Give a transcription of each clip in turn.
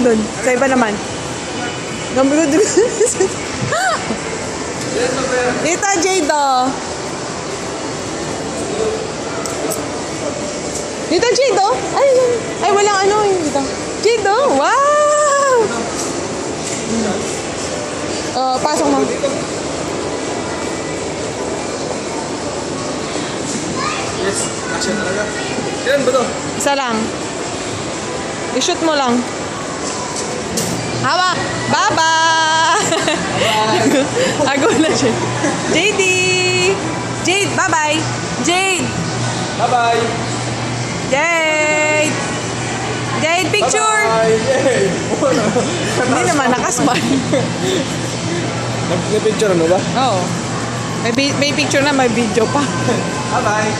dun. Sa iba naman. Dito, Jade, oh. Dito, Jade, oh. Ay, walang ano. Dito. Jade, oh. Wow! Pasok mo. Yes, action talaga. Kailan ba to? Isa lang. I-shoot mo lang. Hawak! Bye-bye! Ago na siya. JD! Jade, bye-bye! Jade! Bye-bye! Jade! Jade, picture! Bye! Yay! Hindi naman, nakasmile. Nag-picture mo ba? Oo. May picture na, may video pa. Bye-bye!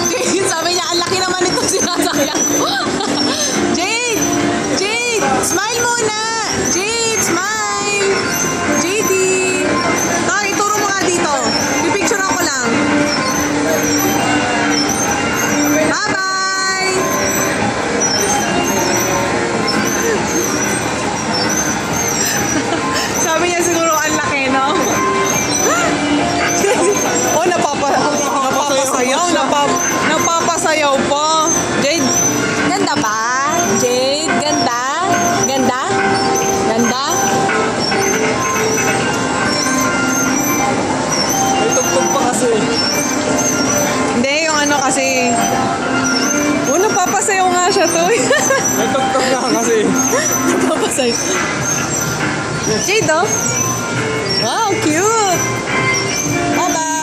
Jade, sabi niya, ang laki naman ito sinasayang ko. Jade! Jade! Smile muna! Jade, smile! JD! Tay, ituro mo nga dito. Pipicture ako lang. Bye-bye! Sabi niya siguro ang laki, no? Oh, napapasayaw pa. Jade, ganda ba? Jade, ganda? Ganda? Ganda? May tugtog pa kasi. Hindi, yung ano kasi. Oh, napapasayaw nga siya to. May tugtog na kasi. Napapasayaw. Jade, oh. Wow, cute. Bye-bye.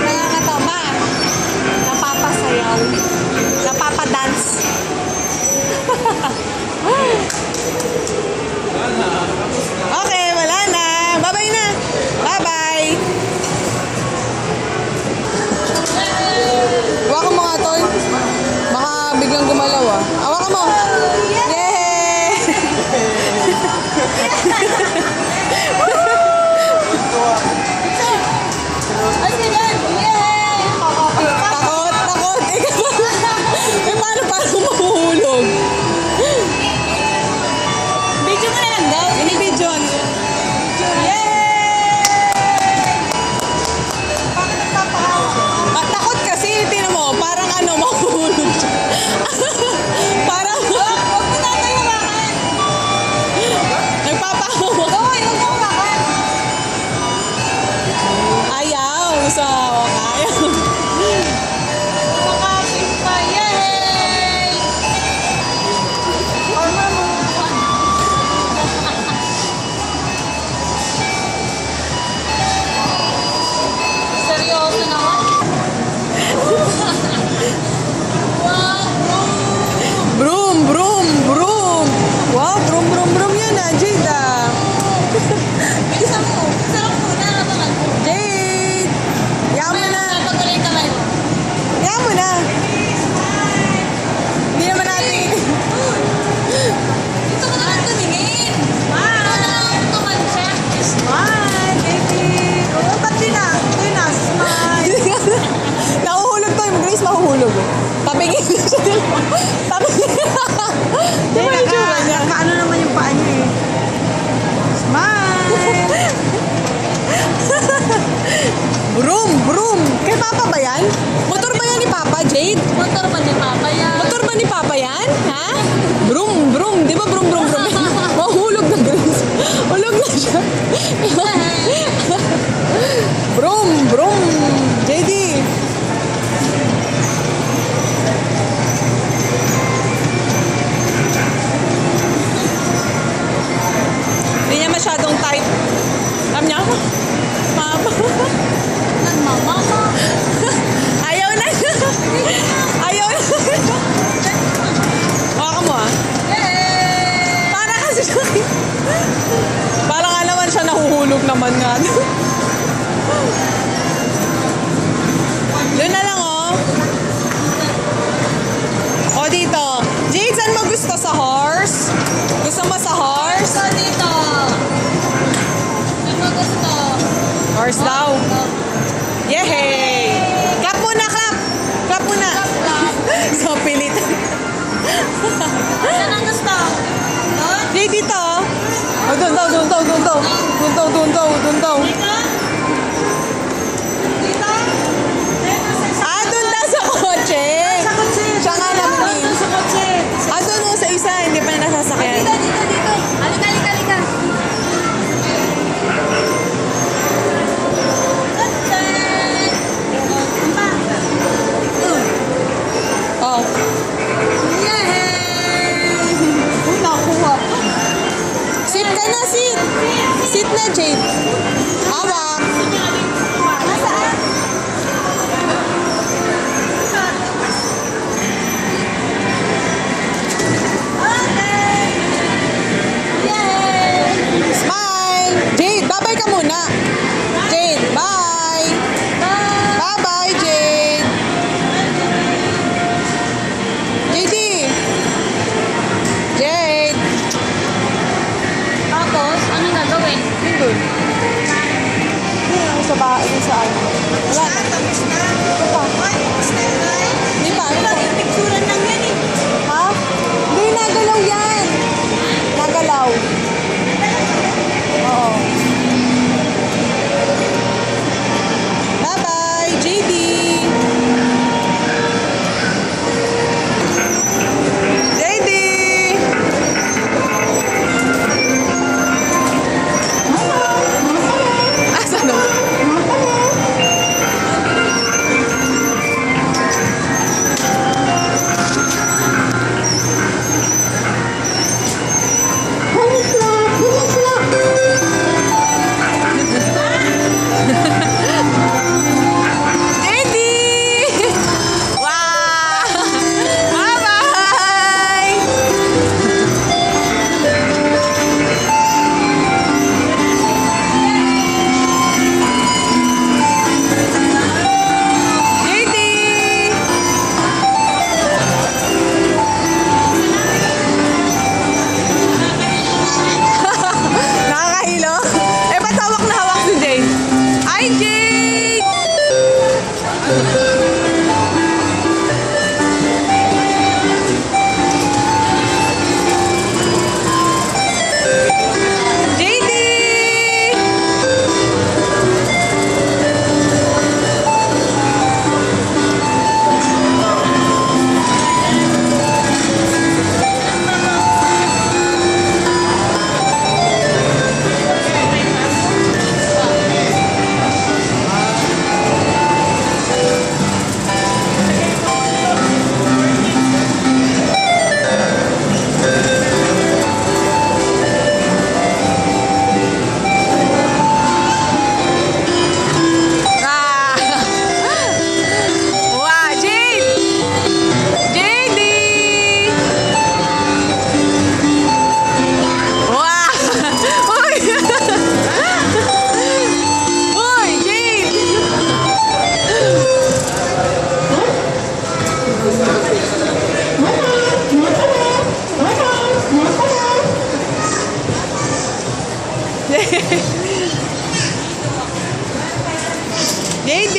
Nakakatawa. Napapasayaw. Napapadance. Okay, wala na. Bye-bye na. Bye-bye. Hawakan mo nga, Tol. Baka biglang gumalaw, ah. Hawakan mo. Yay! Takot, takot. Eh, paano mahuhulog? Video mo na lang daw. Ini-video. Yay! Takot kasi, tinan mo, parang ano, mahuhulog siya. Parang, huwag mo natin hawakan. Nagpapahawak. Oo, huwag mo hawakan. Ayaw, gusto hawakan. naman nga. Doon na lang, oh. O, dito. Jade, saan mo gusto? Sa horse? Gusto mo sa horse? Gusto dito. Ano gusto? Horse daw. Yehey! Clap muna, clap! Clap muna. So, pilit. Saan ang gusto? Doon? Jade, dito. Oh, doon daw, doon daw, doon daw. Doon daw, doon daw, doon daw. Dito? Dito? Ah, doon daw sa kotse. Sa kotse. Siya nga namin. Doon sa kotse. Ah, doon mo sa isa, hindi pa na nasasakyan. Dito, dito, dito. Halika, halika, halika. Oh. Yay! Uy, nakuha. Sit ka na, sit. Sit na, Jade. Hawak. Nasaan? Okay! Yay! Smile. Jade, bye-bye ka muna. Jade, bye. Bye! Bye-bye, Jade. JD. Jade. Tapos, ano gagawin? Yun doon. Yun, sa bahay, yun sa ano. Wala na. Ito pa. Hindi pa, ano pa? Picturean lang yan eh. Ha? Hindi, nagalaw yan. Nagalaw. Oo. Bye-bye, JD. JD. Asan na? JD! Wow! Bye-bye! JD! Nakakahilo? Eh, ba't hawak na hawak si Jade? Hi, Jade! JD! Ah! Wow, Jade! JD! Wow! Uy! Uy, Jade! JD!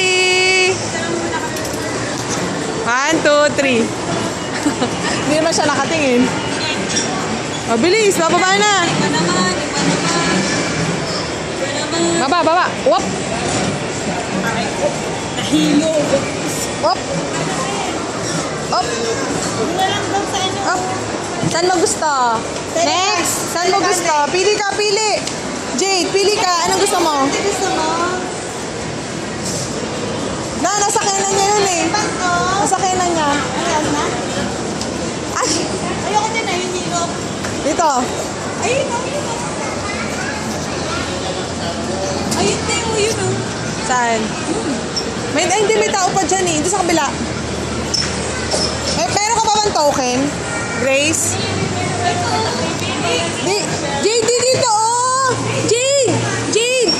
1, 2, 3. Hindi naman siya nakatingin. O, bilis. Bababa na. Iba naman, iba naman. Iba naman. Baba, baba. Wop! Nahilo. Wop! Op! Wala lang daw sa ano. Up. Saan mo gusto? Next! Saan mo gusto? Pili ka, pili! Jade, pili ka. Anong gusto mo? Ano gusto mo? Nasa kainan niya yun eh. Bato. Nasa kainan niya. Ayan na. Ay! Ayoko din na yung hilo. Dito. Ayun o, yun o. Ayun na yung yun o. Saan? May, ay, hindi, may tao pa dyan eh. Dito sa kabila. Eh, meron ka pa bang token? Grace? Di, Jade, dito oh! Jade! Jade!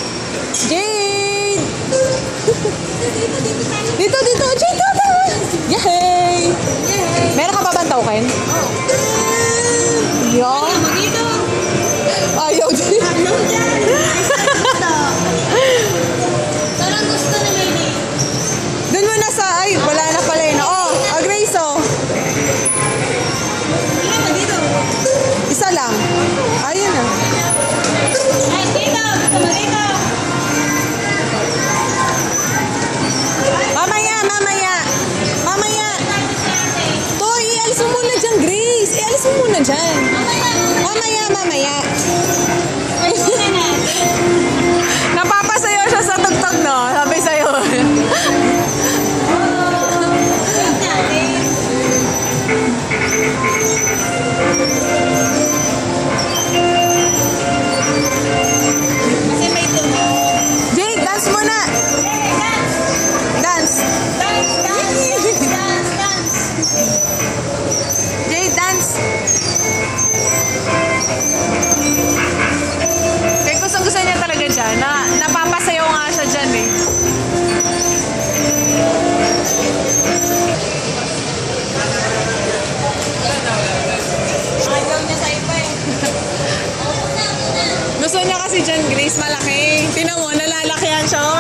niya kasi dyan, Grace, malaki. Tinan mo, nalalakihan siya. Oh,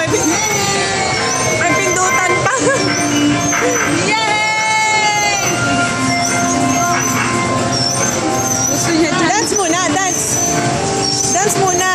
may pindutan pa. Yay! Gusto niya dyan. Dance muna, dance. Dance muna.